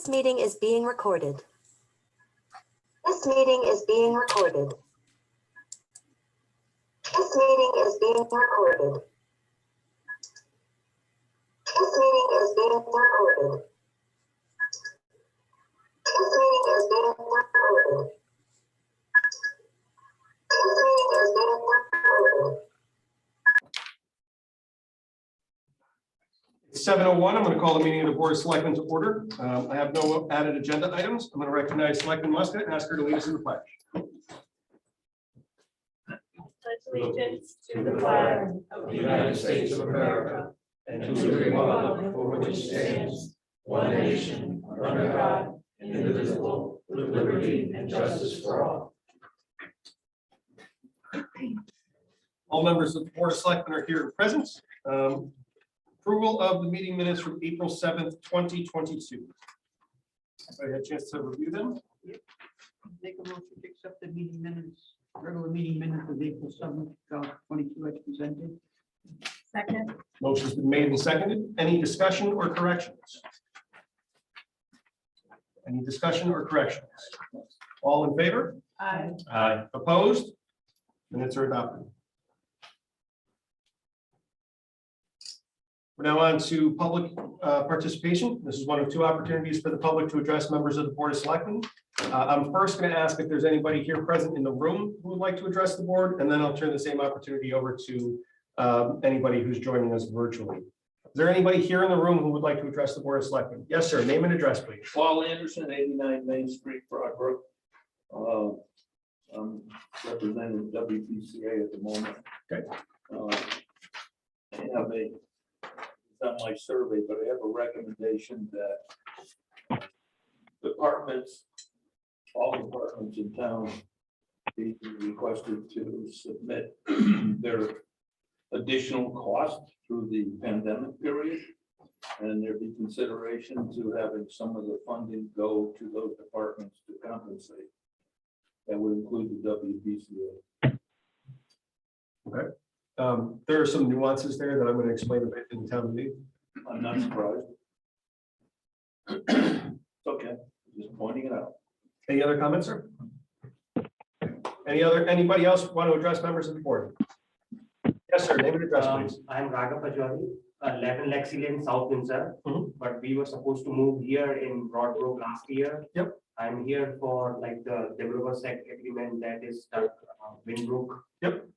This meeting is being recorded. This meeting is being recorded. This meeting is being recorded. This meeting is being recorded. This meeting is being recorded. This meeting is being recorded. It's 7:01. I'm going to call the meeting of the Board of Selectmen to order. I have no added agenda items. I'm going to recognize Selectman Muscat and ask her to lead us in the pledge. Pledge allegiance to the flag of the United States of America and to the republic for which it stands, one nation, under God, indivisible, with liberty and justice for all. All members of the Board of Selectmen are here and present. Approval of the meeting minutes from April 7th, 2022. I had a chance to review them. Make a motion to accept the meeting minutes, regular meeting minutes of April 7th, 2022 as presented. Second. Motion's been made and seconded. Any discussion or corrections? Any discussion or corrections? All in favor? Aye. Aye. Opposed? Minutes are adopted. We're now on to public participation. This is one of two opportunities for the public to address members of the Board of Selectmen. I'm first going to ask if there's anybody here present in the room who would like to address the board, and then I'll turn the same opportunity over to anybody who's joining us virtually. Is there anybody here in the room who would like to address the Board of Selectmen? Yes, sir. Name and address, please. Paul Anderson, 89 Main Street, Broadbrook. I'm representing WPCA at the moment. Okay. I have done my survey, but I have a recommendation that departments, all departments in town, be requested to submit their additional cost through the pandemic period. And there be consideration to having some of the funding go to those departments to compensate. That would include the WPCA. Okay. There are some nuances there that I'm going to explain a bit in the town meeting. I'm not surprised. Okay, just pointing it out. Any other comments, sir? Anybody else want to address members of the board? Yes, sir. Name and address, please. I am Raghav Pajwari, 11 Lexi Lane, South Windsor. Mhm. But we were supposed to move here in Broadbrook last year. Yep. I'm here for like the developer sec agreement that is stuck Winbrook. Yep.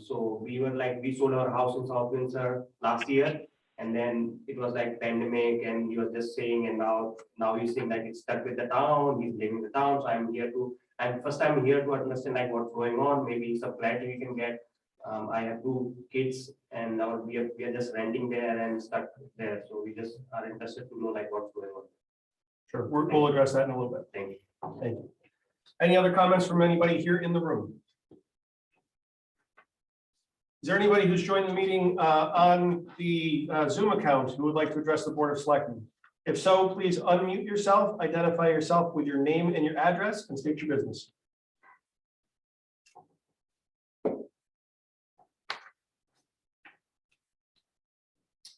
So we sold our house in South Windsor last year, and then it was like pandemic, and he was just saying, and now he's saying like it's stuck with the town. He's leaving the town, so I'm first time here to understand like what's going on. Maybe some clarity we can get. I have 2 kids, and now we are just renting there and stuck there. So we just are interested to know like what's going on. Sure. We'll address that in a little bit. Thank you. Thank you. Any other comments from anybody here in the room? Is there anybody who's joined the meeting on the Zoom account who would like to address the Board of Selectmen? If so, please unmute yourself, identify yourself with your name and your address, and state your business.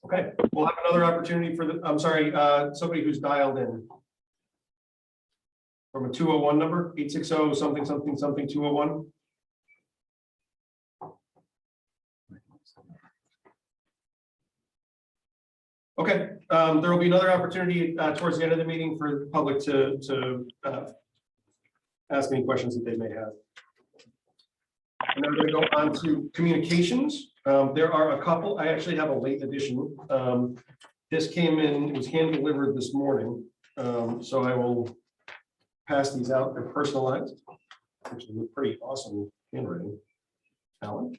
Okay, we'll have another opportunity for somebody who's dialed in from a 201 number, 860 something something something 201. Okay, there will be another opportunity towards the end of the meeting for the public to ask any questions that they may have. And then we're going to go on to communications. There are a couple. I actually have a late edition. This came in, it was hand delivered this morning. So I will pass these out. They're personalized. Actually look pretty awesome handwriting. Alan,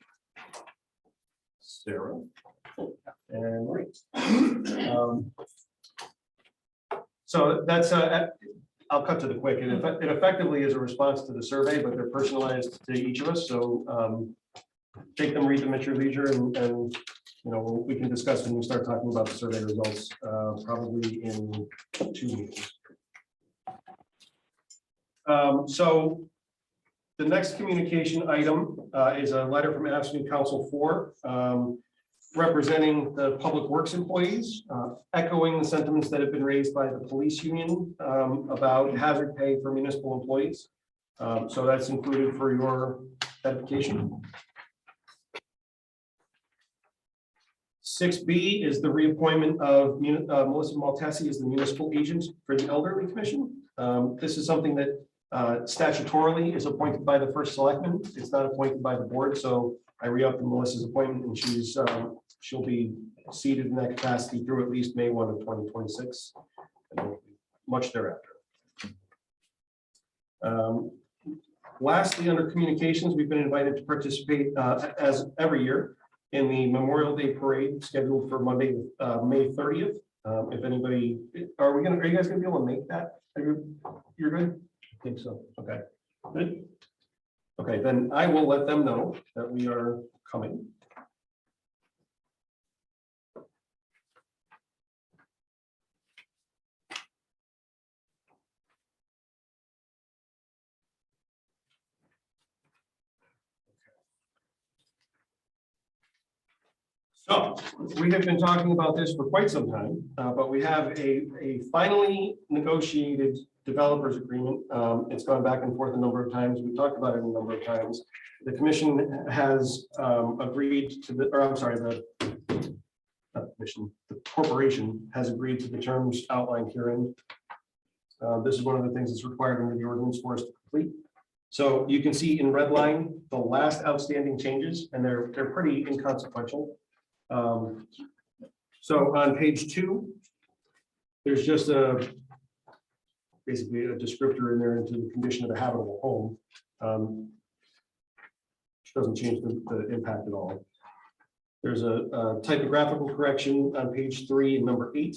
Sarah, and Marie. So that's I'll cut to the quick. It effectively is a response to the survey, but they're personalized to each of us. So take them, read them at your leisure, and you know, we can discuss when we start talking about the survey results, probably in 2 meetings. So the next communication item is a letter from Avenue Council 4 representing the public works employees, echoing the sentiments that have been raised by the police union about hazard pay for municipal employees. So that's included for your edification. 6B is the reappointment of Melissa Maltesi as the municipal agent for the Elderly Commission. This is something that statutorily is appointed by the first selectman. It's not appointed by the board, so I re-upped Melissa's appointment, and she'll be seated in that capacity through at least May 1 of 2026, and much thereafter. Lastly, under communications, we've been invited to participate as every year in the Memorial Day Parade scheduled for Monday, May 30th. If anybody, are you guys gonna be able to make that? You're good? I think so. Okay, good. Okay, then I will let them know that we are coming. So we have been talking about this for quite some time, but we have a finally negotiated developers agreement. It's gone back and forth a number of times. We've talked about it a number of times. The commission has agreed to the, or I'm sorry, the corporation has agreed to the terms outlined herein. This is one of the things that's required under the ordinance for us to complete. So you can see in red line the last outstanding changes, and they're pretty inconsequential. So on page 2, there's just basically a descriptor in there into the condition of a habitable home. Which doesn't change the impact at all. There's a typographical correction on page 3 and number 8.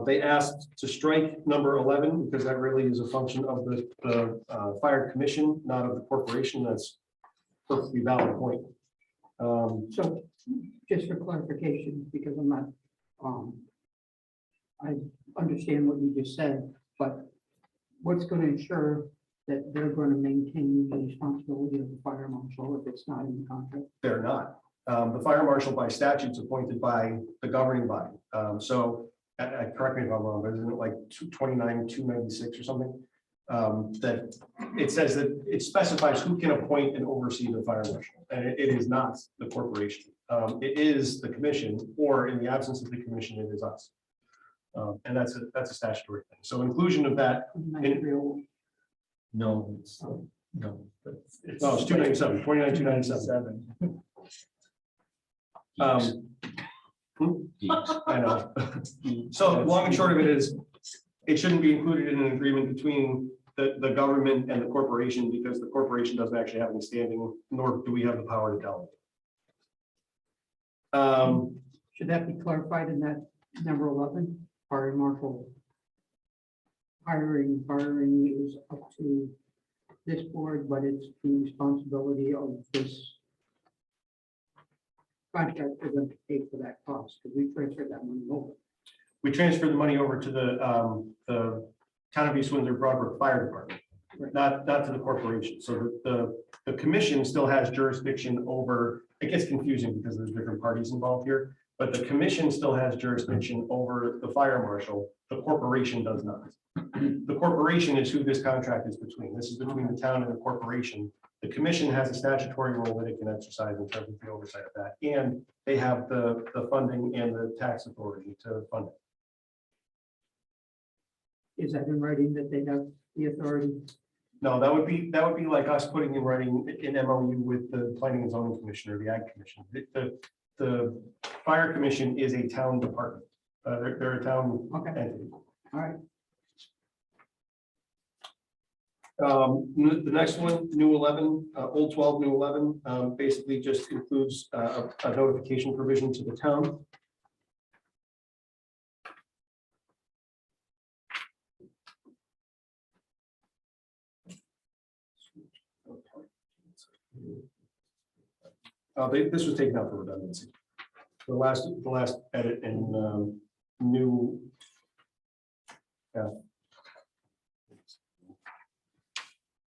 They asked to strike number 11 because that really is a function of the fire commission, not of the corporation. That's a perfectly valid point. So just for clarification, because I'm not, I understand what you just said, but what's going to ensure that they're going to maintain the responsibility of the fire marshal if it's not in the contract? They're not. The fire marshal by statute is appointed by the governing body. So correct me if I'm wrong, but isn't it like 229-296 or something? That it says that it specifies who can appoint and oversee the fire marshal, and it is not the corporation. It is the commission, or in the absence of the commission, it is us. And that's a statutory thing. So inclusion of that. No, it's, no. It's 297, 297. I know. So long and short of it is, it shouldn't be included in an agreement between the government and the corporation, because the corporation doesn't actually have any standing, nor do we have the power to delegate. Should that be clarified in that number 11? Fire marshal hiring, firing is up to this board, but it's the responsibility of this contract for them to pay for that cost, because we transferred that money over. We transferred the money over to the Town of East Windsor Broadbrook Fire Department, Right. not to the corporation. So the commission still has jurisdiction over, it gets confusing because there's different parties involved here, but the commission still has jurisdiction over the fire marshal. The corporation does not. The corporation is who this contract is between. This is between the town and the corporation. The commission has a statutory role that it can exercise in terms of the oversight of that, and they have the funding and the tax authority to fund it. Is that in writing that they have the authority? No, that would be like us putting in writing an MOU with the Planning and Zoning Commission or the Ag Commission. The Fire Commission is a town department. They're a town Okay, entity. all right. The next one, new 11, old 12, new 11, basically just includes a notification provision to the town. This was taken out for redundancy. The last edit and new.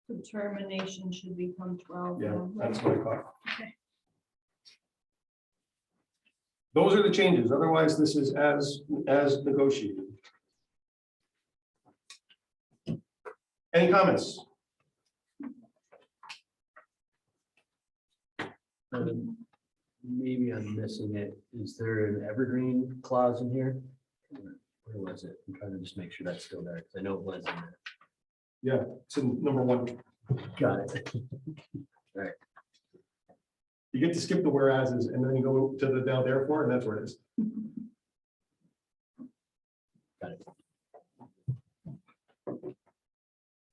The termination should become 12. Yeah, that's what I caught. Those are the changes. Otherwise, this is as negotiated. Any comments? Maybe I'm missing it. Is there an evergreen clause in here? Where was it? I'm trying to just make sure that's still there, because I know it was in there. Yeah, it's in number 1. Got it. You get to skip the whereases and then you go to the now therefore, and that's where it is. Got it.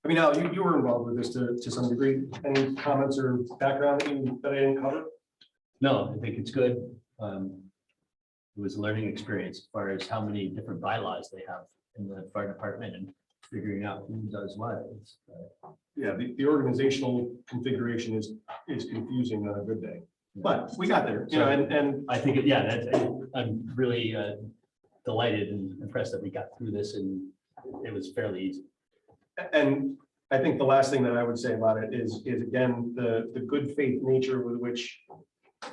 I mean, Al, you were involved with this to some degree. Any comments or background that I didn't cover? No, I think it's good. It was a learning experience as far as how many different bylaws they have in the fire department and figuring out who does what. Yeah, the organizational configuration is confusing on a good day, but we got there, you know, and I think, I'm really delighted and impressed that we got through this, and it was fairly easy. And I think the last thing that I would say about it is again, the good faith nature with which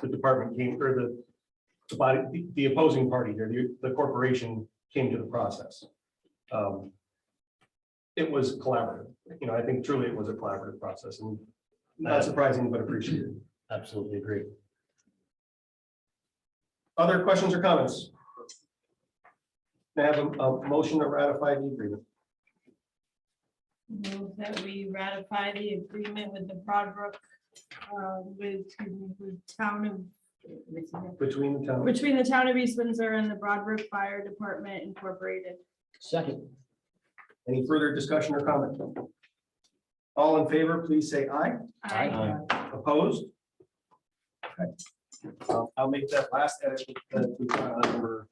the department came, or the body, the opposing party here, the corporation came to the process. It was collaborative. You know, I think truly it was a collaborative process, and not surprising, but appreciated. Absolutely agree. Other questions or comments? May I have a motion to ratify the agreement? Move that we ratify the agreement with the Broadbrook, with town of, Between the town. between the town of East Windsor and the Broadbrook Fire Department Incorporated. Second. Any further discussion or comment? All in favor, please say aye. Aye. Opposed? Okay. I'll make that last edit that we got on number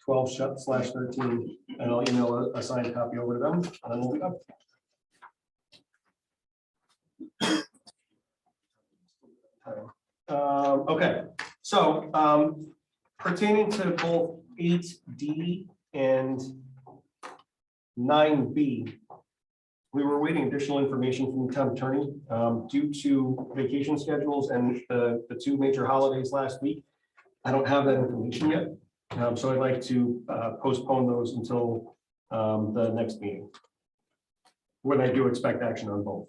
12/13, and I'll email a signed copy over to them, and then we'll be up. Okay, so pertaining to both 8D and 9B, we were awaiting additional information from the town attorney due to vacation schedules and the 2 major holidays last week. I don't have that information yet, so I'd like to postpone those until the next meeting, when I do expect action on both.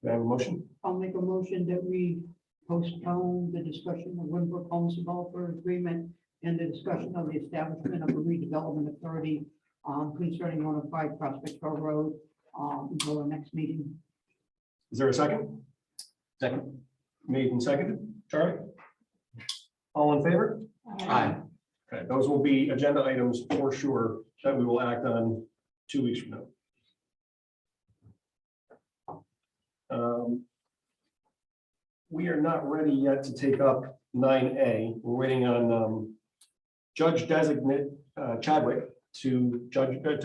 Do I have a motion? I'll make a motion that we postpone the discussion of Winbrook Homes Developer Agreement and the discussion of the establishment of a redevelopment authority concerning 105 Prospect Hill Road until our next meeting. Is there a second? Second. Made and seconded. Charlie? All in favor? Aye. Okay, those will be agenda items for sure that we will act on 2 weeks from now. We are not ready yet to take up 9A. We're waiting on Judge Designate Chadwick to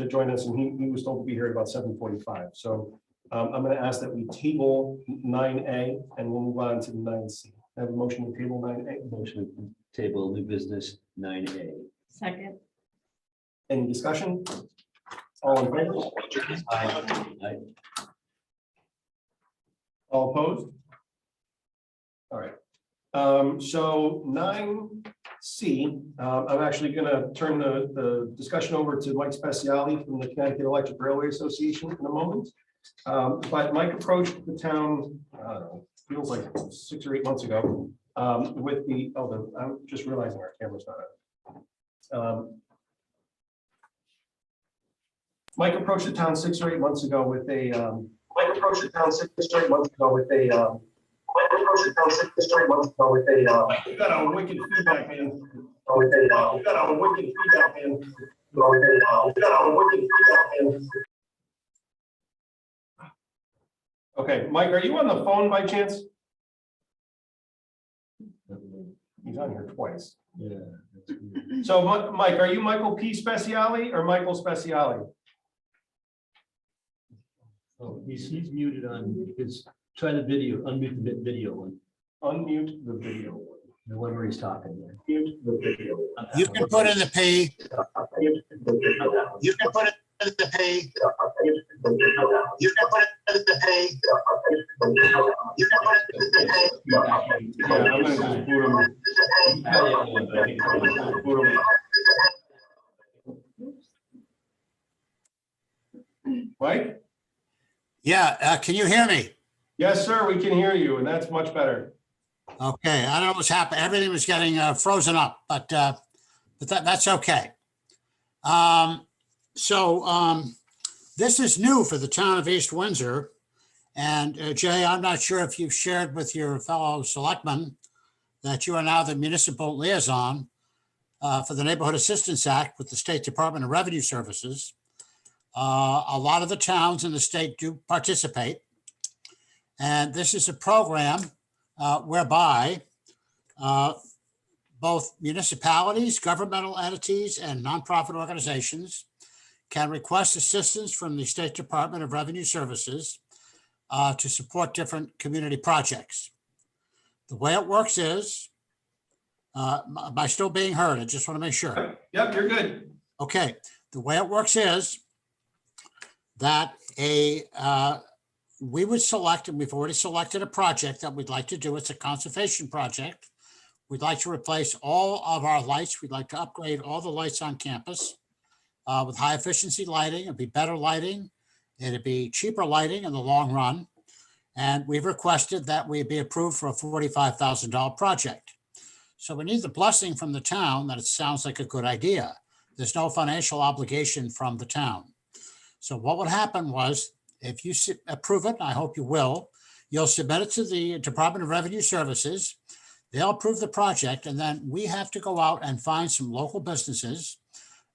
join us, and he was told to be here at about 7:45. So I'm going to ask that we table 9A and we'll move on to 9C. I have a motion to table 9A. Motion to table new business 9A. Second. Any discussion? All in favor? Aye. All opposed? All right. So 9C, I'm actually going to turn the discussion over to Mike Speciale from the Connecticut Electric Railway Association in a moment. But Mike approached the town, I don't know, feels like 6 or 8 months ago, with the, I'm just realizing our camera's not on. Mike approached the town 6 or 8 months ago with a, you got a wicked feedback, man. Okay, Mike, are you on the phone by chance? He's on here twice. Yeah. So, Mike, are you Michael P. Speciale or Michael Speciale? Oh, he's muted on his, try the video, unmute the video one, Unmute the video. the one where he's talking there. Mute the video. You can put in the P. You can put it, the pay. You can put it in the pay. You can put it in the pay. Yeah, I'm gonna just boot him. Boot him. Mike? Yeah, can you hear me? Yes, sir, we can hear you, and that's much better. Okay, I don't know what's happened. Everything was getting frozen up, but that's okay. This is new for the town of East Windsor. And Jay, I'm not sure if you've shared with your fellow selectmen that you are now the municipal liaison for the Neighborhood Assistance Act with the State Department of Revenue Services. A lot of the towns in the state do participate. And this is a program whereby both municipalities, governmental entities, and nonprofit organizations can request assistance from the State Department of Revenue Services to support different community projects. The way it works is, am I still being heard? I just want to make sure. Yep, you're good. Okay, the way it works is that we would select, and we've already selected a project that we'd like to do. It's a conservation project. We'd like to replace all of our lights. We'd like to upgrade all the lights on campus with high efficiency lighting. It'd be better lighting. It'd be cheaper lighting in the long run. And we've requested that we be approved for a $45,000 project. So we need the blessing from the town that it sounds like a good idea. There's no financial obligation from the town. So what would happen was, if you approve it, and I hope you will, you'll submit it to the Department of Revenue Services. They'll approve the project, and then we have to go out and find some local businesses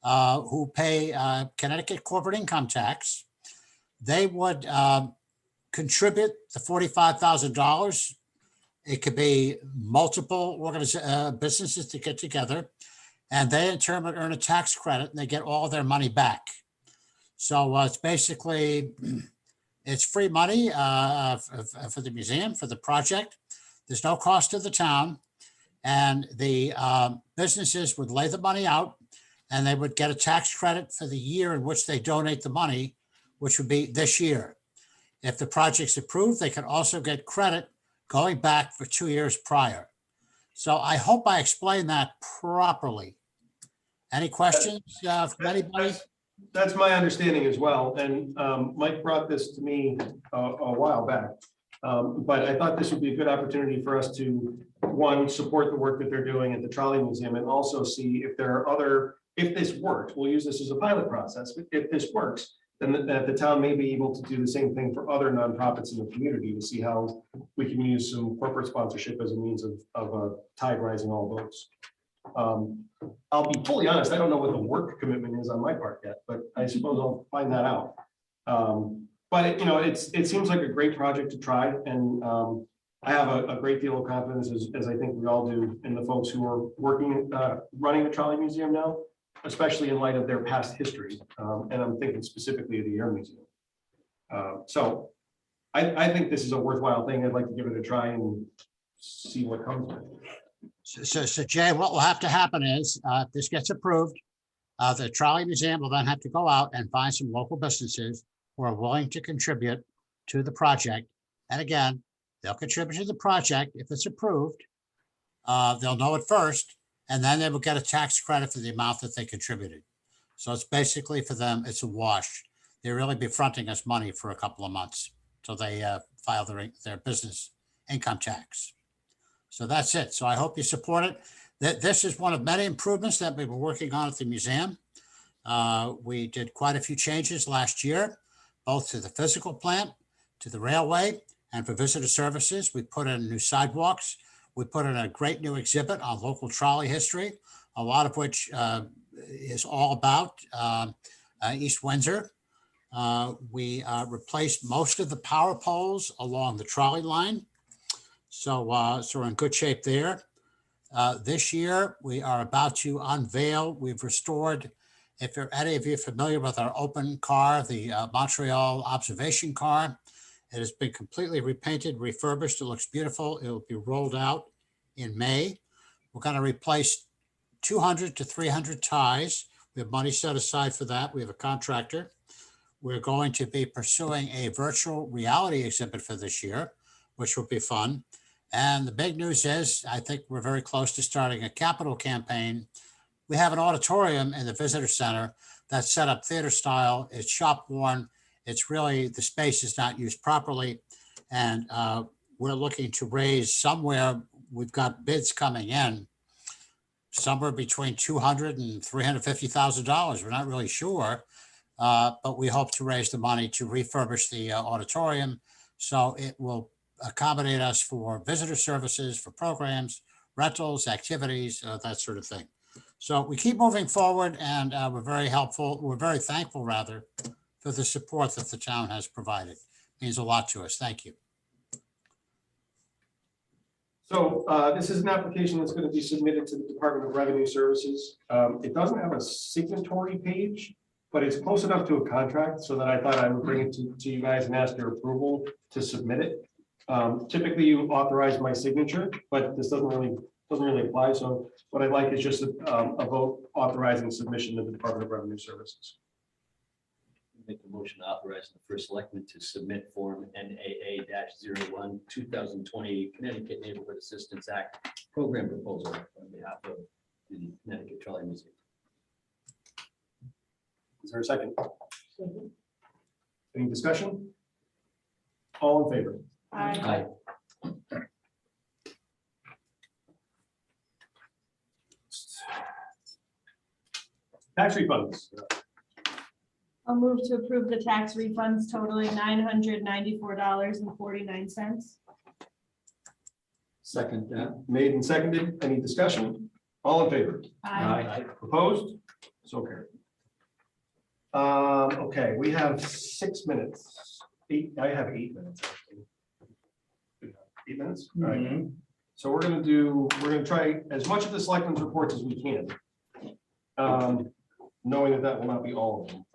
who pay Connecticut corporate income tax. They would contribute the $45,000. It could be multiple businesses to get together, and they in turn would earn a tax credit, and they get all their money back. So it's basically, it's free money for the museum, for the project. There's no cost to the town, and the businesses would lay the money out, and they would get a tax credit for the year in which they donate the money, which would be this year. If the project's approved, they can also get credit going back for 2 years prior. So I hope I explained that properly. Any questions from anybody? That's my understanding as well. And Mike brought this to me a while back. But I thought this would be a good opportunity for us to, one, support the work that they're doing at the Trolley Museum, and also see if there are other, if this works, we'll use this as a pilot process. But if this works, then that the town may be able to do the same thing for other nonprofits in the community to see how we can use some corporate sponsorship as a means of a tide rising all boats. I'll be fully honest, I don't know what the work commitment is on my part yet, but I suppose I'll find that out. But it seems like a great project to try, and I have a great deal of confidence, as I think we all do, in the folks who are working, running the Trolley Museum now, especially in light of their past history. And I'm thinking specifically of the Air Museum. So I think this is a worthwhile thing. I'd like to give it a try and see what comes of it. So Jay, what will have to happen is, if this gets approved, the Trolley Museum will then have to go out and find some local businesses who are willing to contribute to the project. And again, they'll contribute to the project. If it's approved, they'll know it first, and then they will get a tax credit for the amount that they contributed. So it's basically, for them, it's a wash. They'll really be fronting us money for a couple of months till they file their business income tax. So that's it. So I hope you support it. This is one of many improvements that we were working on at the museum. We did quite a few changes last year, both to the physical plant, to the railway, and for visitor services. We put in new sidewalks. We put in a great new exhibit on local trolley history, a lot of which is all about East Windsor. We replaced most of the power poles along the trolley line. So we're in good shape there. This year, we are about to unveil, we've restored, if any of you are familiar with our open car, the Montreal Observation Car, it has been completely repainted, refurbished. It looks beautiful. It will be rolled out in May. We're going to replace 200 to 300 ties. We have money set aside for that. We have a contractor. We're going to be pursuing a virtual reality exhibit for this year, which will be fun. And the big news is, I think we're very close to starting a capital campaign. We have an auditorium in the visitor center that's set up theater style. It's shop worn. It's really, the space is not used properly. And we're looking to raise somewhere, we've got bids coming in, somewhere between $200,000 and $350,000. We're not really sure, but we hope to raise the money to refurbish the auditorium. So it will accommodate us for visitor services, for programs, rentals, activities, that sort of thing. So we keep moving forward, and we're very thankful rather, for the support that the town has provided. It means a lot to us. Thank you. So this is an application that's going to be submitted to the Department of Revenue Services. It doesn't have a signatory page, but it's close enough to a contract so that I thought I would bring it to you guys and ask your approval to submit it. Typically, you authorize my signature, but this doesn't really apply. So what I'd like is just a vote authorizing submission to the Department of Revenue Services. Make the motion to authorize the first selectman to submit Form NAA-01 2020 Connecticut Neighborhood Assistance Act program proposal on behalf of the Connecticut Trolley Museum. Is there a second? Any discussion? All in favor? Aye. Tax refunds. I'll move to approve the tax refunds totaling $994.49. Second that. Made and seconded. Any discussion? All in favor? Aye. Opposed? So carried. Okay, we have 6 minutes. I have 8 minutes. Actually. 8 minutes? All right. So we're gonna try as much of the selectmen's reports as we can. Knowing that will not be all of them.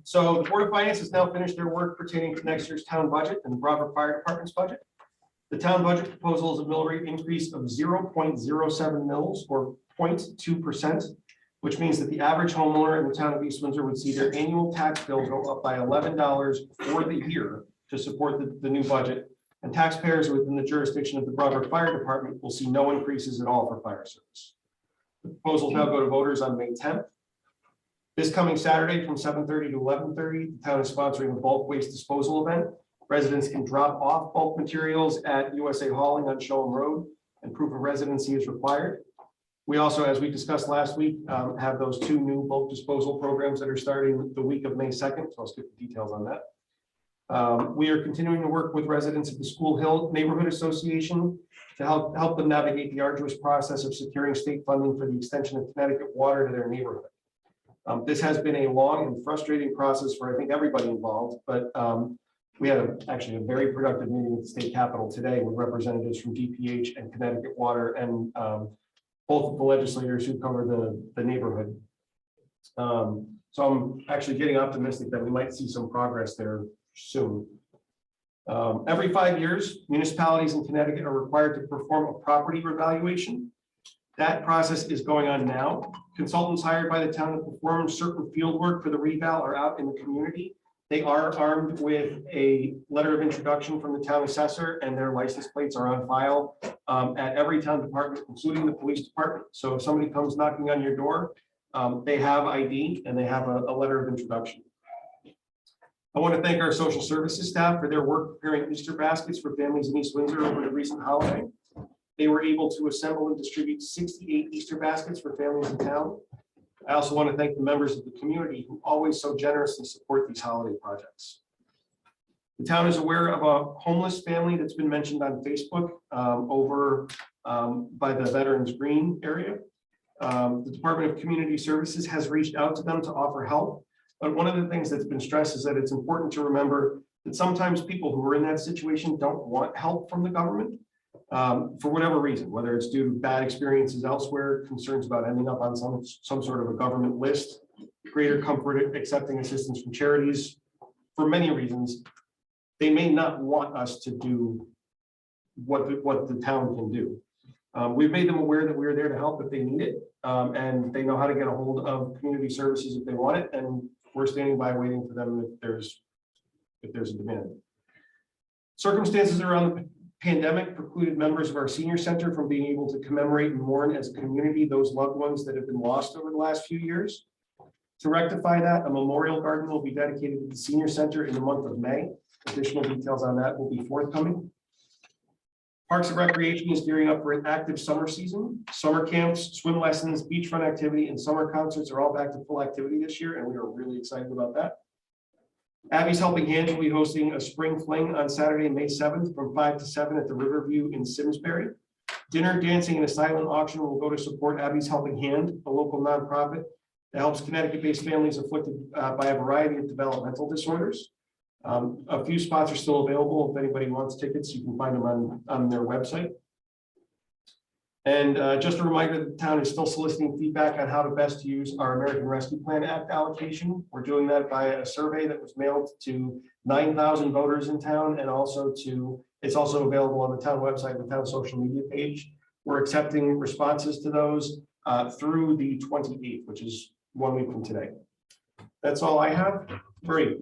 So the Board of Finance has now finished their work pertaining to next year's town budget and the Broadway Fire Department's budget. The town budget proposal is a mill rate increase of 0.07 mils or 0.2%, which means that the average homeowner in the town of East Windsor would see their annual tax bill go up by $11 for the year to support the new budget. And taxpayers within the jurisdiction of the Broadway Fire Department will see no increases at all for fire service. The proposals now go to voters on May 10th. This coming Saturday from 7:30 to 11:30, the town is sponsoring a bulk waste disposal event. Residents can drop off bulk materials at USA Hauling on Showham Road, and proof of residency is required. We also, as we discussed last week, have those 2 new bulk disposal programs that are starting the week of May 2nd. So I'll skip the details on that. We are continuing to work with residents of the School Hill Neighborhood Association to help them navigate the arduous process of securing state funding for the extension of Connecticut water to their neighborhood. This has been a long and frustrating process for, I think, everybody involved, but we had actually a very productive meeting at the state capitol today with representatives from DPH and Connecticut Water and both of the legislators who cover the neighborhood. So I'm actually getting optimistic that we might see some progress there soon. Every 5 years, municipalities in Connecticut are required to perform a property revaluation. That process is going on now. Consultants hired by the town to perform certain field work for the reval are out in the community. They are armed with a letter of introduction from the town assessor, and their license plates are on file at every town department, including the police department. So if somebody comes knocking on your door, they have ID and they have a letter of introduction. I want to thank our social services staff for their work preparing Easter baskets for families in East Windsor over the recent holiday. They were able to assemble and distribute 68 Easter baskets for families in town. I also want to thank the members of the community who always so generously support these holiday projects. The town is aware of a homeless family that's been mentioned on Facebook over by the Veterans Green area. The Department of Community Services has reached out to them to offer help. But one of the things that's been stressed is that it's important to remember that sometimes people who are in that situation don't want help from the government for whatever reason, whether it's due to bad experiences elsewhere, concerns about ending up on some sort of a government list, greater comfort accepting assistance from charities. For many reasons, they may not want us to do what the town can do. We've made them aware that we're there to help if they need it, and they know how to get a hold of community services if they want it, and we're standing by waiting for them if there's a demand. Circumstances around the pandemic precluded members of our senior center from being able to commemorate and mourn as a community those loved ones that have been lost over the last few years. To rectify that, a memorial garden will be dedicated to the senior center in the month of May. Additional details on that will be forthcoming. Parks and Recreation is gearing up for an active summer season. Summer camps, swim lessons, beachfront activity, and summer concerts are all back to full activity this year, and we are really excited about that. Abby's Helping Hands will be hosting a spring fling on Saturday, May 7th from 5 to 7 at the Riverview in Simsbury. Dinner, dancing, and a silent auction will go to support Abby's Helping Hand, a local nonprofit that helps Connecticut-based families afflicted by a variety of developmental disorders. A few spots are still available. If anybody wants tickets, you can find them on their website. And just a reminder, the town is still soliciting feedback on how to best use our American Rescue Plan Act allocation. We're doing that by a survey that was mailed to 9,000 voters in town, and also it's also available on the town website, the town social media page. We're accepting responses to those through the 28th, which is 1 week from today. That's all I have. Marie.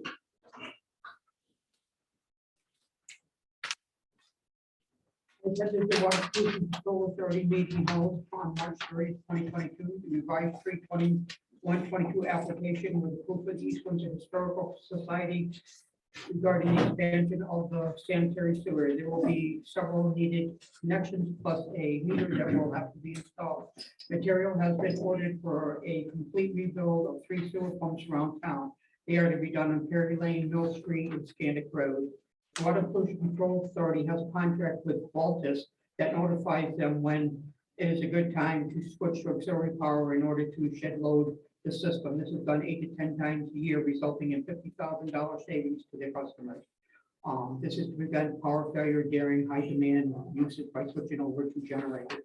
The Water Pollution Control Authority meeting held on March 30, 2022. The revised 3/21/22 application with proof of the East Windsor Historical Society regarding the expansion of the sanitary sewer. There will be several needed connections plus a meter that will have to be installed. Material has been ordered for a complete rebuild of 3 sewer pumps around town. They are to be done on Perry Lane, Mill Street, and Scandic Road. Water Pollution Control Authority has a contract with Baltus that notifies them when it is a good time to switch to auxiliary power in order to shed load the system. This is done 8 to 10 times a year, resulting in $50,000 savings to their customers. This is to prevent power failure during high demand usage by switching over to generators.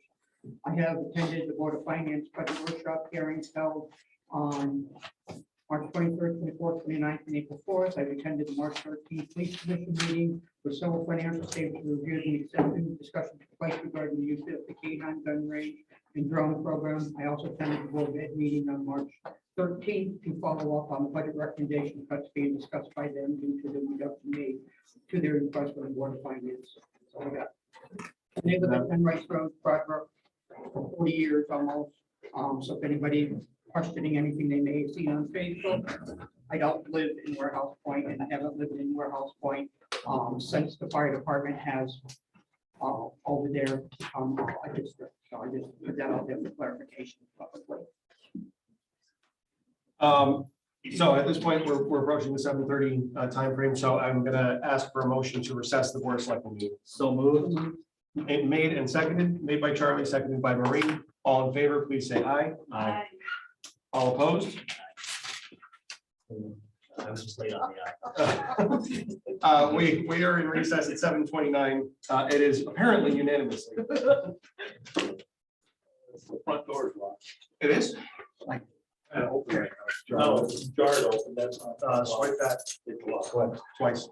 I have attended the Board of Finance budget workshop hearings held on March 23rd, 24th, 29th, and April 4th. I've attended the March 13th Police Commission meeting with several financial statements reviewed and accepted. Discussion took place regarding the use of the K9 gun range and drone program. I also attended the Board of Ed meeting on March 13th to follow up on the budget recommendation cuts being discussed by them due to the reduction made to their request for the Board of Finance. That's all I got. They live at 10 Rice Road, Broadbrook, for 40 years almost. So if anybody questioning anything they may have seen on Facebook, I don't live in Warehouse Point, and I haven't lived in Warehouse Point since the fire department has over there a district. So I just put that out there for clarification publicly. So at this point, we're approaching the 7:30 timeframe, so I'm gonna ask for a motion to recess the Board of Selectmen meeting. So moved. Made and seconded, made by Charlie, seconded by Marie. All in favor, please say aye. Aye. All opposed? I was just late on the eye. We are in recess at 7:29. It is apparently unanimously. The front door is locked. It is? No, it's jarred open, that's not. Swipe that It's locked. twice.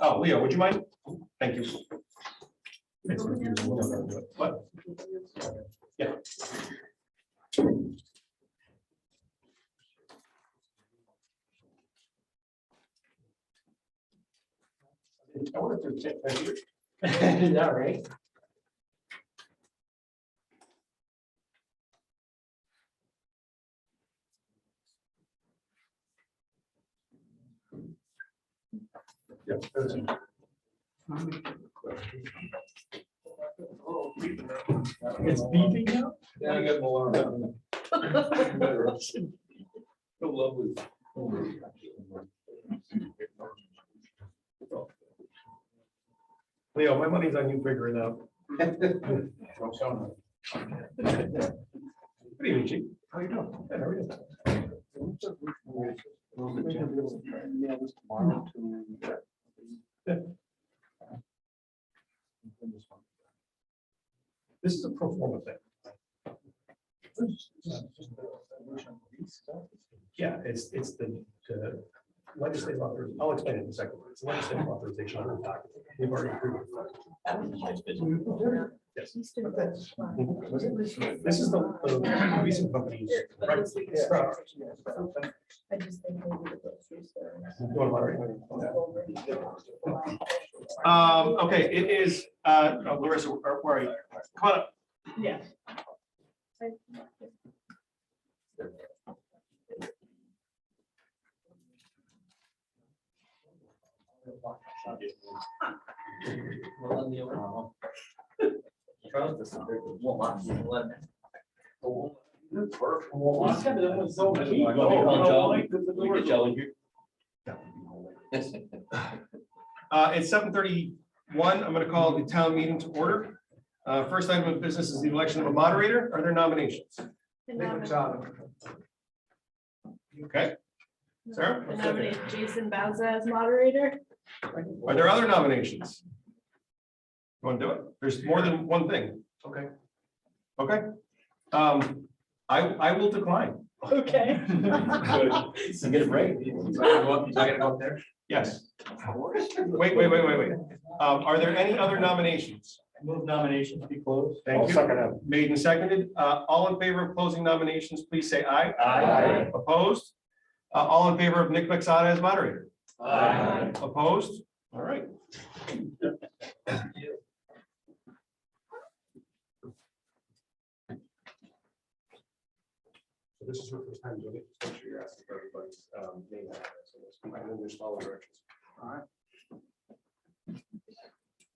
Oh, Leo, would you mind? Thank you. It's confusing. We'll never do it. What? Yeah. I wonder if there's a check here. Yeah, right. Yeah, there's a- It's beeping now? Yeah, I got an alarm. So lovely. Leo, my money's on you figuring it out. Good evening, Chief. How you doing? Good, how are you? This is a pro forma thing. Yeah, it's the legislative authorization. I'll explain it in a second. It's legislative authorization on the document. We've already approved it. Yes. This is the recent companies. I just think maybe the grocery store. Okay, it is, Larissa, where are you? Come on up. Yeah. It's 7:31. I'm going to call the town meeting to order. First item of business is the election of a moderator. Are there nominations? Okay. Sarah? I nominate Jason Bauza as moderator. Are there other nominations? You want to do it? There's more than one thing. Okay. Okay. I will decline. Okay. So get a break. Yes. Wait. Are there any other nominations? Move nominations be closed. Thank you. Made and seconded. All in favor of closing nominations, please say aye. Aye. Opposed? All in favor of Nick Mexada as moderator? Aye. Opposed? All right. So this is your first time doing it. Just make sure you're asking for everybody's name. And address. And then there's follow directions. All right.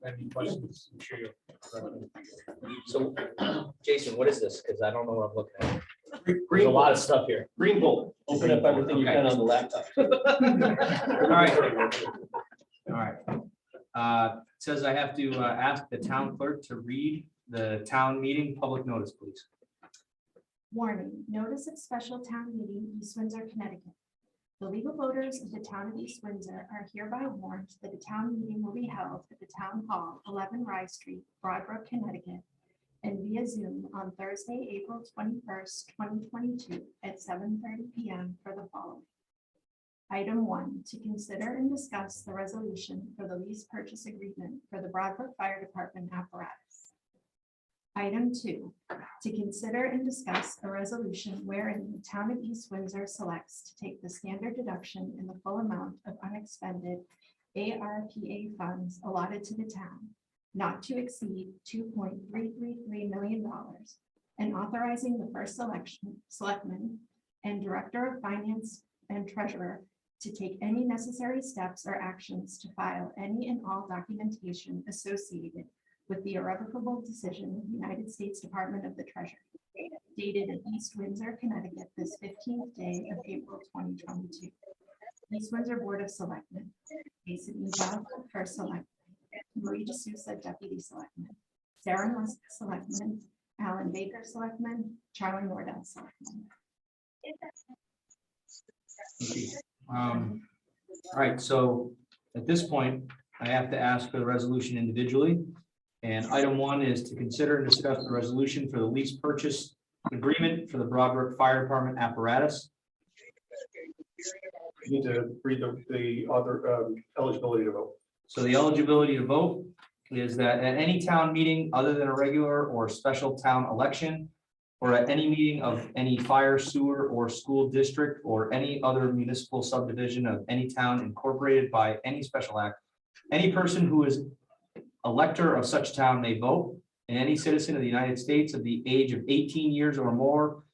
Any questions? I'm sure So, Jason, what is this? Because I don't know what I'm looking at. There's Green a lot of stuff here. Green bullet. Open up everything you can on the laptop. All right. It says I have to ask the town clerk to read the town meeting public notice, please. Warning, notice of special town meeting, East Windsor, Connecticut. The legal voters of the town of East Windsor are hereby warned that a town meeting will be held at the Town Hall, 11 Rye Street, Broadbrook, Connecticut, and via Zoom on Thursday, April 21st, 2022 at 7:30 p.m. for the following. Item 1, to consider and discuss the resolution for the lease purchase agreement for the Broadbrook Fire Department apparatus. Item 2, to consider and discuss a resolution wherein the town of East Windsor selects to take the standard deduction in the full amount of unexpended ARPA funds allotted to the town, not to exceed $2.333 million, and authorizing the first selectman and director of finance and treasurer to take any necessary steps or actions to file any and all documentation associated with the irrevocable decision of the United States Department of the Treasury, dated in East Windsor, Connecticut, this 15th day of April 2022. East Windsor Board of Selectmen, Jason E. Bauza, First Selectman, Marie DeSouza, Deputy Selectman, Sarah Musk, Selectman, Alan Baker, Selectman, Charlie Nordell, Selectman. All right, so at this point, I have to ask for the resolution individually. And item 1 is to consider and discuss the resolution for the lease purchase agreement for the Broadbrook Fire Department apparatus. You need to read the other eligibility to vote. So the eligibility to vote is that at any town meeting other than a regular or special town election, or at any meeting of any fire, sewer, or school district, or any other municipal subdivision of any town incorporated by any special act, any person who is elector of such town may vote, and any citizen of the United States of the age of 18 years or more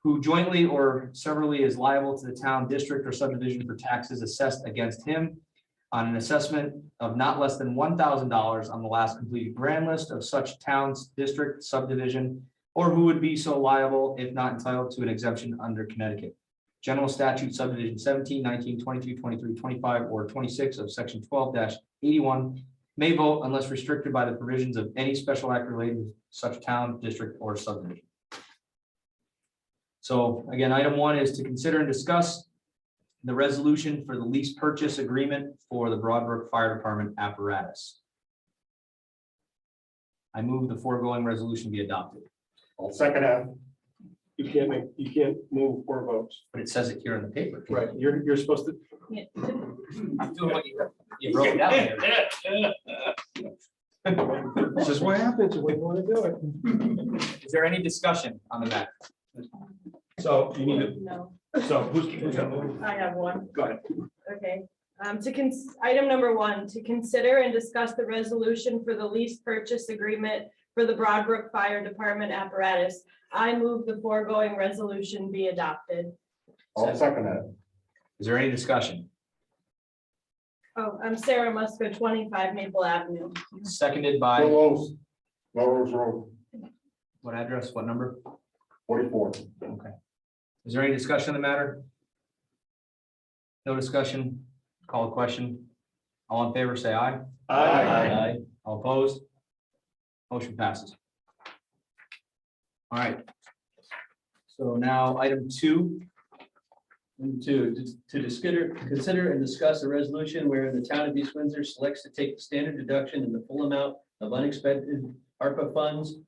who jointly or severally is liable to the town, district, or subdivision for taxes assessed against him on an assessment of not less than $1,000 on the last completed grand list of such towns, district, subdivision, or who would be so liable if not entitled to an exemption under Connecticut General Statute subdivision 17, 19, 22, 23, 25, or 26 of section 12-81 may vote unless restricted by the provisions of any special act relating to such town, district, or subdivision. So again, item 1 is to consider and discuss the resolution for the lease purchase agreement for the Broadbrook Fire Department apparatus. I move the foregoing resolution be adopted. I'll second that. You can't move or vote. But it says it here in the paper. Right, you're supposed to. I'm doing what you wrote down there. This is what happens when you want to do it. Is there any discussion on the matter? So you need to, No, so who's gonna move? I have one. Go ahead. Okay, item number 1, to consider and discuss the resolution for the lease purchase agreement for the Broadbrook Fire Department apparatus. I move the foregoing resolution be adopted. I'll second that. Is there any discussion? Oh, I'm Sarah Muska, 25 Maple Avenue. Seconded by, Melrose Road, what address, what number? 44. Okay. Is there any discussion on the matter? No discussion, call a question. All in favor, say aye. Aye. All opposed? Motion passes. All right. So now item 2. And to consider and discuss a resolution wherein the town of East Windsor selects to take the standard deduction in the full amount of unexpected ARPA funds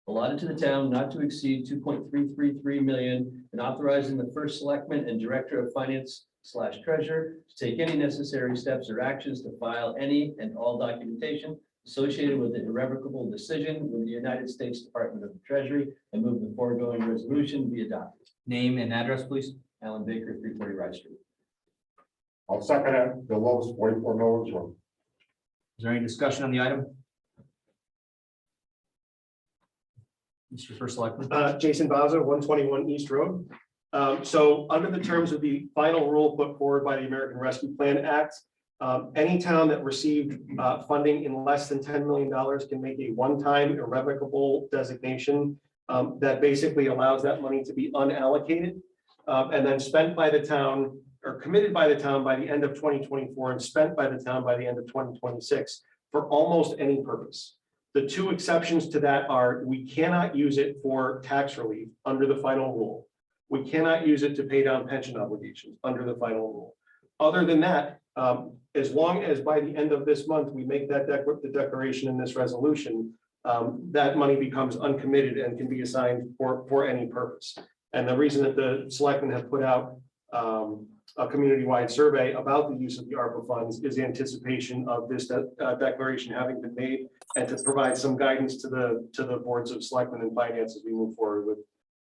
allotted to the town not to exceed 2.333 million, and authorizing the first selectman and director of finance / treasurer to take any necessary steps or actions to file any and all documentation associated with the irrevocable decision with the United States Department of the Treasury, and move the foregoing resolution be adopted. Name and address, please. Alan Baker, 340 Rice Street. I'll second it. Bill Lowe's, 44 Melrose Road. Is there any discussion on the item? Mr. First Selectman. Jason Baza, 121 East Road. So under the terms of the final rule put forward by the American Rescue Plan Act, any town that received funding in less than $10 million can make a one-time irrevocable designation that basically allows that money to be unallocated and then spent by the town, or committed by the town by the end of 2024 and spent by the town by the end of 2026 for almost any purpose. The two exceptions to that are we cannot use it for tax relief under the final rule. We cannot use it to pay down pension obligations under the final rule. Other than that, as long as by the end of this month, we make that the declaration in this resolution, that money becomes uncommitted and can be assigned for any purpose. And the reason that the selectmen have put out a community-wide survey about the use of the ARPA funds is the anticipation of this declaration having been made, and to provide some guidance to the boards of selectmen and finance as we move forward with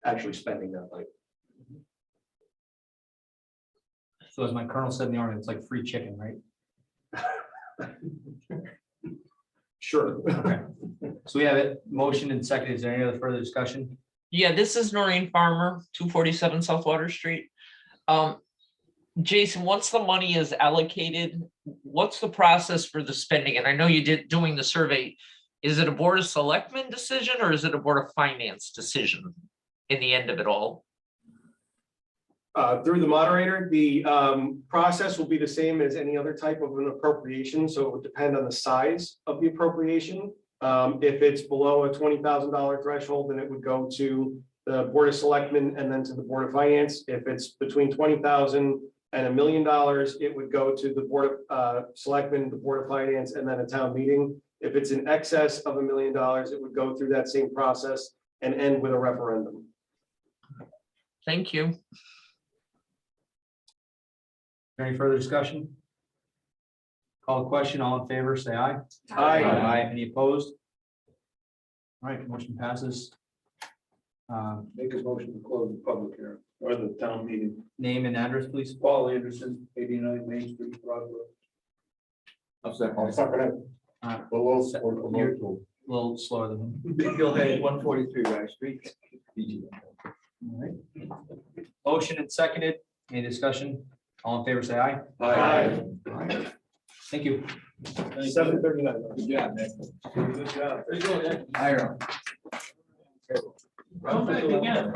actually spending that money. So as my colonel said in the army, it's like free chicken, right? Sure. Okay. So we have it, motion and second. Is there any other further discussion? Yeah, this is Noreen Farmer, 247 South Water Street. Jason, once the money is allocated, what's the process for the spending? And I know you did doing the survey. Is it a Board of Selectmen decision or is it a Board of Finance decision in the end of it all? Through the moderator, the process will be the same as any other type of an appropriation, so it would depend on the size of the appropriation. If it's below a $20,000 threshold, then it would go to the Board of Selectmen and then to the Board of Finance. If it's between $20,000 and $1 million, it would go to the Board of Selectmen, the Board of Finance, and then a town meeting. If it's in excess of $1 million, it would go through that same process and end with a referendum. Thank you. Any further discussion? Call a question, all in favor, say aye. Aye. Any opposed? All right, motion passes. Make a motion to close the public hearing or the town meeting. Name and address, please. Paul Anderson, 89 Main Street, Broadway. I'll second it. Bill Lowe's, 44 Melrose Road. A little slower than him. Big Bill Hay, 143 Rice Street. All right. Motion and seconded. Any discussion? All in favor, say aye. Aye. All right. Thank you. 7:39. Good job, Nick. Good job. There you go, Nick. Ira. Come back again.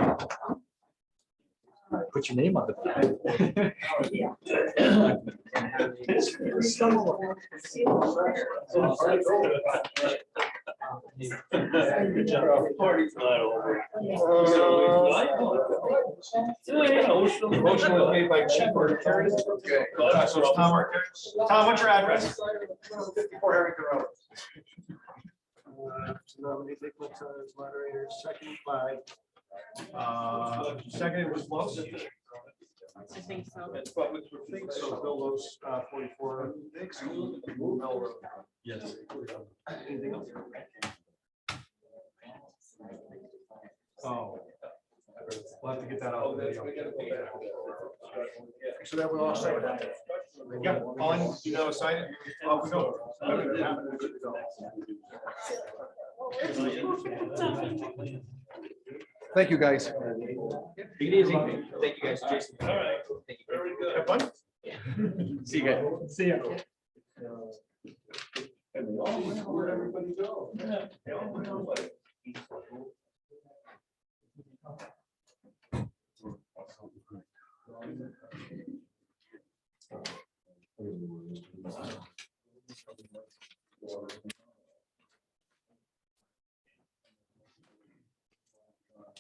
Put your name on it. Good job. Party's not over. Motion was made by Chief Secretary. Okay. So it's Tom. Tom, what's your address? 54 Harrington Road. To nominate Nick Mutz as moderator, second by Second was Lowe's. I think so. It's public, so Bill Lowe's, 44. Mel Road. Yes. Anything else? Oh. We'll have to get that out. So that we're all set with that. Yeah, all I need to do now is sign it. Off we go. Thank you, guys. Take it easy. Thank you, guys. Jason. All right. Thank you. Very good. Have fun. See you guys. See ya. Where'd everybody go?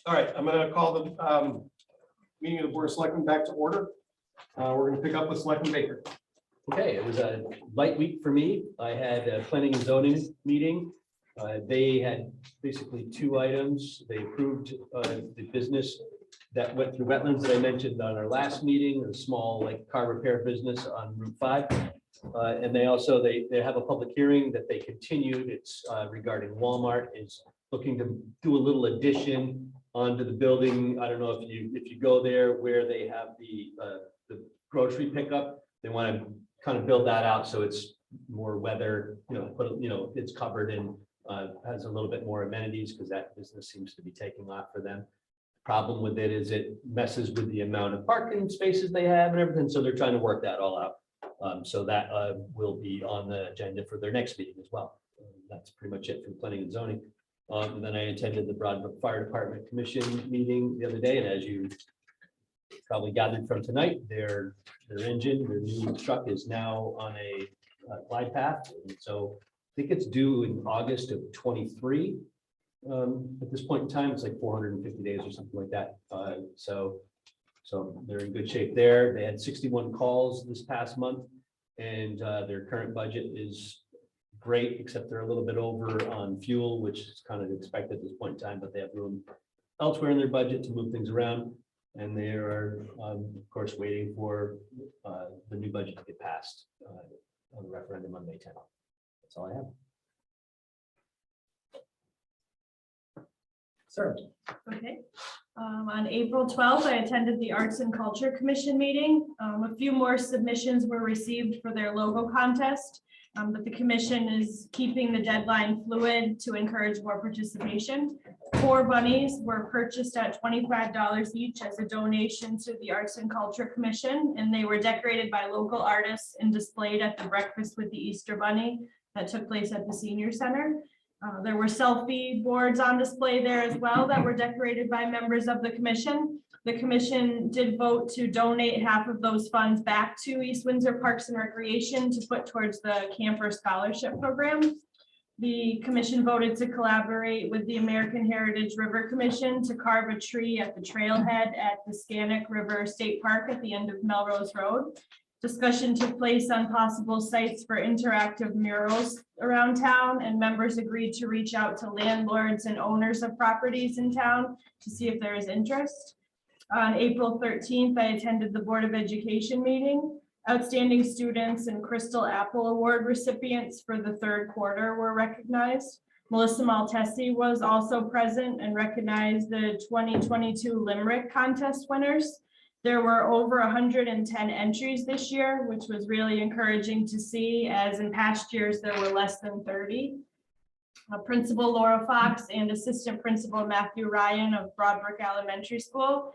All right, I'm gonna call the meeting of the Board of Selectmen back to order. We're gonna pick up with Selectman Baker. Okay, it was a light week for me. I had a planning and zoning meeting. They had basically two items. They approved the business that went through wetlands that I mentioned on our last meeting, a small like car repair business on Route 5. And they also, they have a public hearing that they continued. It's regarding Walmart is looking to do a little addition onto the building. I don't know if you go there where they have the grocery pickup, they want to kind of build that out so it's more weather, it's covered and has a little bit more amenities because that business seems to be taking off for them. Problem with it is it messes with the amount of parking spaces they have and everything, so they're trying to work that all out. So that will be on the agenda for their next meeting as well. That's pretty much it for planning and zoning. And then I attended the Broadbrook Fire Department Commission meeting the other day, and as you probably gathered from tonight, their engine, their new truck is now on a glide path. And so I think it's due in August of 23. At this point in time, it's like 450 days or something like that. So they're in good shape there. They had 61 calls this past month, and their current budget is great, except they're a little bit over on fuel, which is kind of expected at this point in time, but they have room elsewhere in their budget to move things around. And they are, of course, waiting for the new budget to get passed on the referendum on May 10th. That's all I have. Sir. Okay. On April 12th, I attended the Arts and Culture Commission meeting. A few more submissions were received for their logo contest, but the commission is keeping the deadline fluid to encourage more participation. 4 bunnies were purchased at $25 each as a donation to the Arts and Culture Commission, and they were decorated by local artists and displayed at the Breakfast with the Easter Bunny that took place at the Senior Center. There were selfie boards on display there as well that were decorated by members of the commission. The commission did vote to donate half of those funds back to East Windsor Parks and Recreation to put towards the camper scholarship program. The commission voted to collaborate with the American Heritage River Commission to carve a tree at the trailhead at the Scannick River State Park at the end of Melrose Road. Discussion took place on possible sites for interactive murals around town, and members agreed to reach out to landlords and owners of properties in town to see if there is interest. On April 13th, I attended the Board of Education meeting. Outstanding students and Crystal Apple Award recipients for the 3rd quarter were recognized. Melissa Maltesi was also present and recognized the 2022 Limerick contest winners. There were over 110 entries this year, which was really encouraging to see, as in past years there were less than 30. Principal Laura Fox and Assistant Principal Matthew Ryan of Broadbrook Elementary School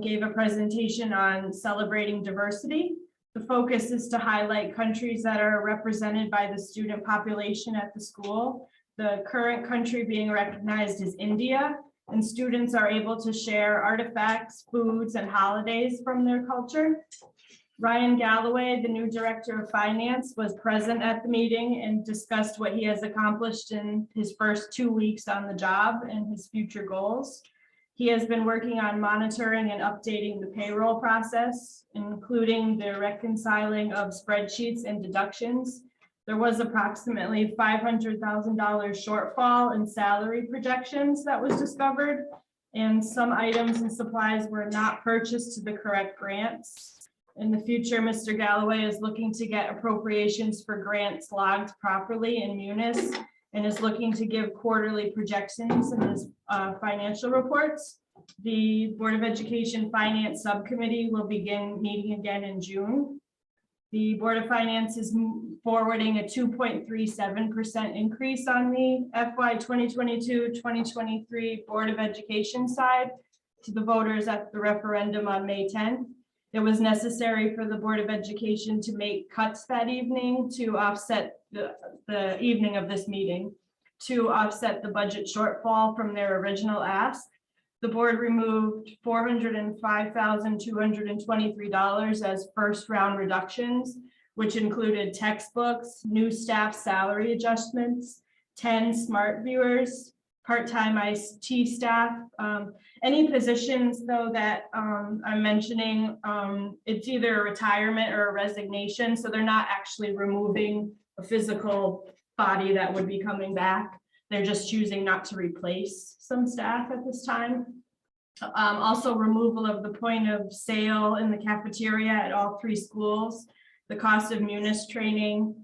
gave a presentation on celebrating diversity. The focus is to highlight countries that are represented by the student population at the school. The current country being recognized is India, and students are able to share artifacts, foods, and holidays from their culture. Ryan Galloway, the new Director of Finance, was present at the meeting and discussed what he has accomplished in his first 2 weeks on the job and his future goals. He has been working on monitoring and updating the payroll process, including the reconciling of spreadsheets and deductions. There was approximately $500,000 shortfall in salary projections that was discovered. and some items and supplies were not purchased to the correct grants. In the future, Mr. Galloway is looking to get appropriations for grants logged properly in Munis and is looking to give quarterly projections in his financial reports. The Board of Education Finance Subcommittee will begin meeting again in June. The Board of Finance is forwarding a 2.37% increase on the FY 2022-2023 Board of Education side to the voters at the referendum on May 10th. It was necessary for the Board of Education to make cuts that evening to offset the evening of this meeting to offset the budget shortfall from their original ask. The board removed $405,223 as first round reductions, which included textbooks, new staff salary adjustments, 10 smart viewers, part-time IT staff. Any positions though that I'm mentioning, it's either a retirement or a resignation, so they're not actually removing a physical body that would be coming back. They're just choosing not to replace some staff at this time. Also removal of the point of sale in the cafeteria at all 3 schools, the cost of Munis training,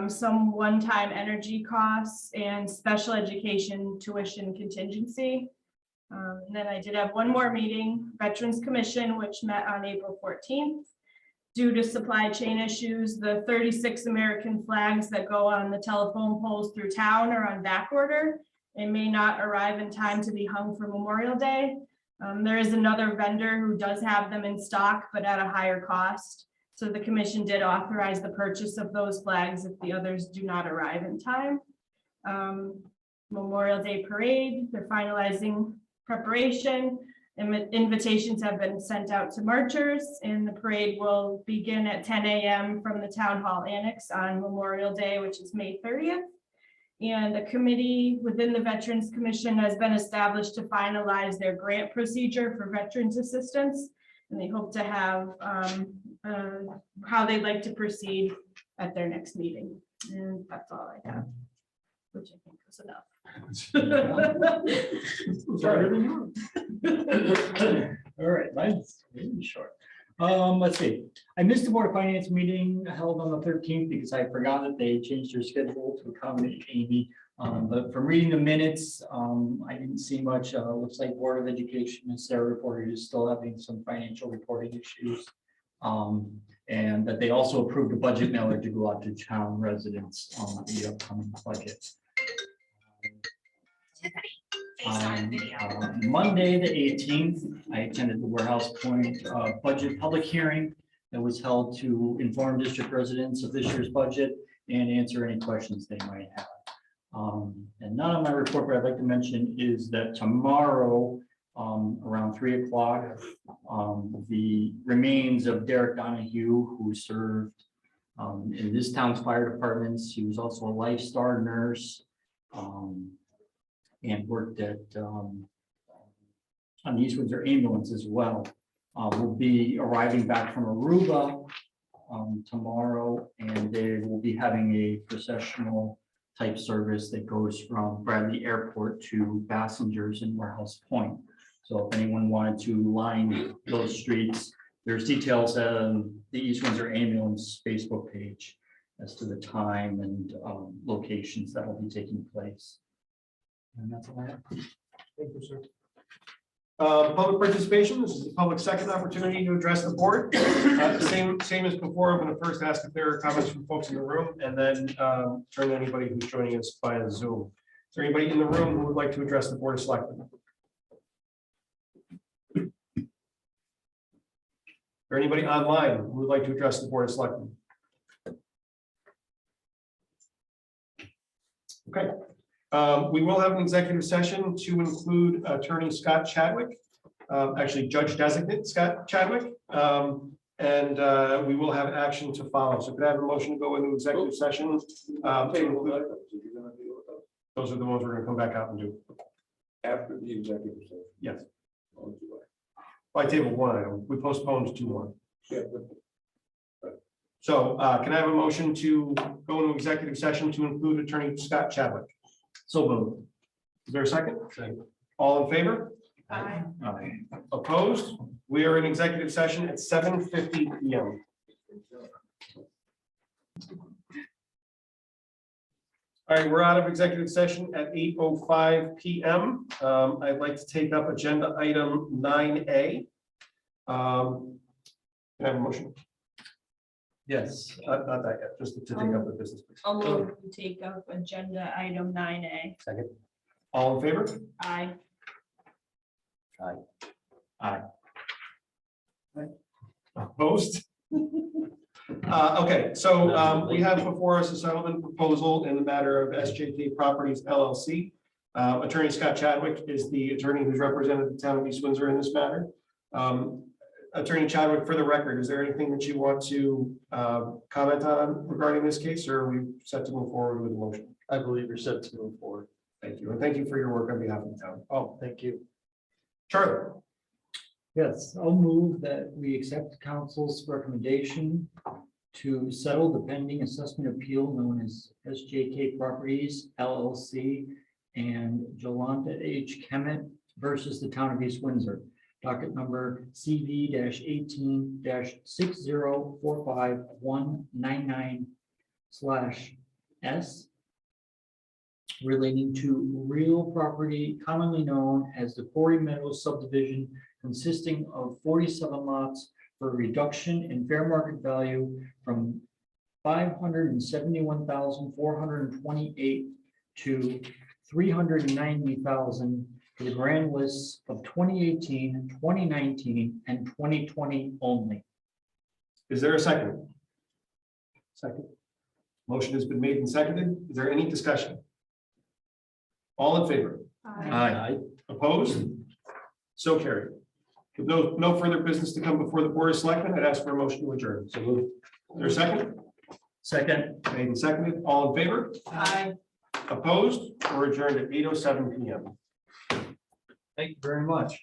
some one-time energy costs, and special education tuition contingency. And then I did have one more meeting, Veterans Commission, which met on April 14th. Due to supply chain issues, the 36 American flags that go on the telephone poles through town are on back order and may not arrive in time to be hung for Memorial Day. There is another vendor who does have them in stock, but at a higher cost. So the commission did authorize the purchase of those flags if the others do not arrive in time. Memorial Day parade, they're finalizing preparation. Invitations have been sent out to marchers, and the parade will begin at 10 a.m. from the Town Hall Annex on Memorial Day, which is May 30th. And a committee within the Veterans Commission has been established to finalize their grant procedure for veterans assistance. And they hope to have how they'd like to proceed at their next meeting. And that's all I have, which I think was enough. All right, mine's really short. Let's see. I missed the Board of Finance meeting held on the 13th because I forgot that they changed their schedule to accommodate Amy. But from reading the minutes, I didn't see much. Looks like Board of Education, as Sarah reported, is still having some financial reporting issues. And that they also approved a budget mailer to go out to town residents on the upcoming budget. On Monday, the 18th, I attended the Warehouse Point budget public hearing that was held to inform district residents of this year's budget and answer any questions they might have. And not on my report, but I'd like to mention is that tomorrow, around 3 o'clock, the remains of Derek Donahue, who served in this town's fire departments. He was also a Lifestar nurse. And worked at on the East Windsor ambulance as well. Will be arriving back from Aruba tomorrow, and they will be having a processional type service that goes from Bradley Airport to Passengers in Warehouse Point. So if anyone wanted to line those streets, there's details on the East Windsor ambulance Facebook page as to the time and locations that will be taking place. And that's all I have. Thank you, sir. Public participation. This is the public second opportunity to address the board. Same as before. I'm going to first ask if there are comments from folks in the room, and then turn to anybody who's joining us via Zoom. Is there anybody in the room who would like to address the Board of Selectmen? Or anybody online who would like to address the Board of Selectmen? Okay. We will have an executive session to include Attorney Scott Chadwick, actually Judge Designate Scott Chadwick, and we will have action to follow. So could I have a motion to go into executive session? To include, those are the ones we're going to come back out and do. After the executive session. Yes. By table one item, we postponed 2-1. Yeah. So can I have a motion to go into executive session to include Attorney Scott Chadwick? So moved. Is there a second? All in favor? Aye. Opposed? We are in executive session at 7:50 PM. All right, we're out of executive session at 8:05 PM. I'd like to take up agenda item 9A. Can I have a motion? Yes. Not that yet, just to take up the business. please. I'll move to take up agenda item 9A. Second. All in favor? Aye. Opposed? Okay, so we have before us a settlement proposal in the matter of SJK Properties LLC. Attorney Scott Chadwick is the attorney who's represented the town of East Windsor in this matter. Attorney Chadwick, for the record, is there anything that you want to comment on regarding this case, or are we set to move forward with the motion? I believe you're set to move forward. Thank you, and thank you for your work on behalf of the town. Oh, thank you. Charlie? Yes, I'll move that we accept council's recommendation to settle the pending assessment appeal known as SJK Properties LLC and Jolanta H. Kemet versus the town of East Windsor. Docket number CV-18-6045199/S relating to real property commonly known as the Quarry Meadows subdivision consisting of 47 lots for a reduction in fair market value from 571,428 to 390,000 for the grand lists of 2018, 2019, and 2020 only. Is there a second? Second. Motion has been made and seconded. Is there any discussion? All in favor? Aye. Opposed? So carried. With no further business to come before the Board of Selectmen, I'd ask for a motion to adjourn. So moved. Is there a second? Second. Made and seconded. All in favor? Aye. Opposed? Or adjourned at 8:07 PM. Thank you very much.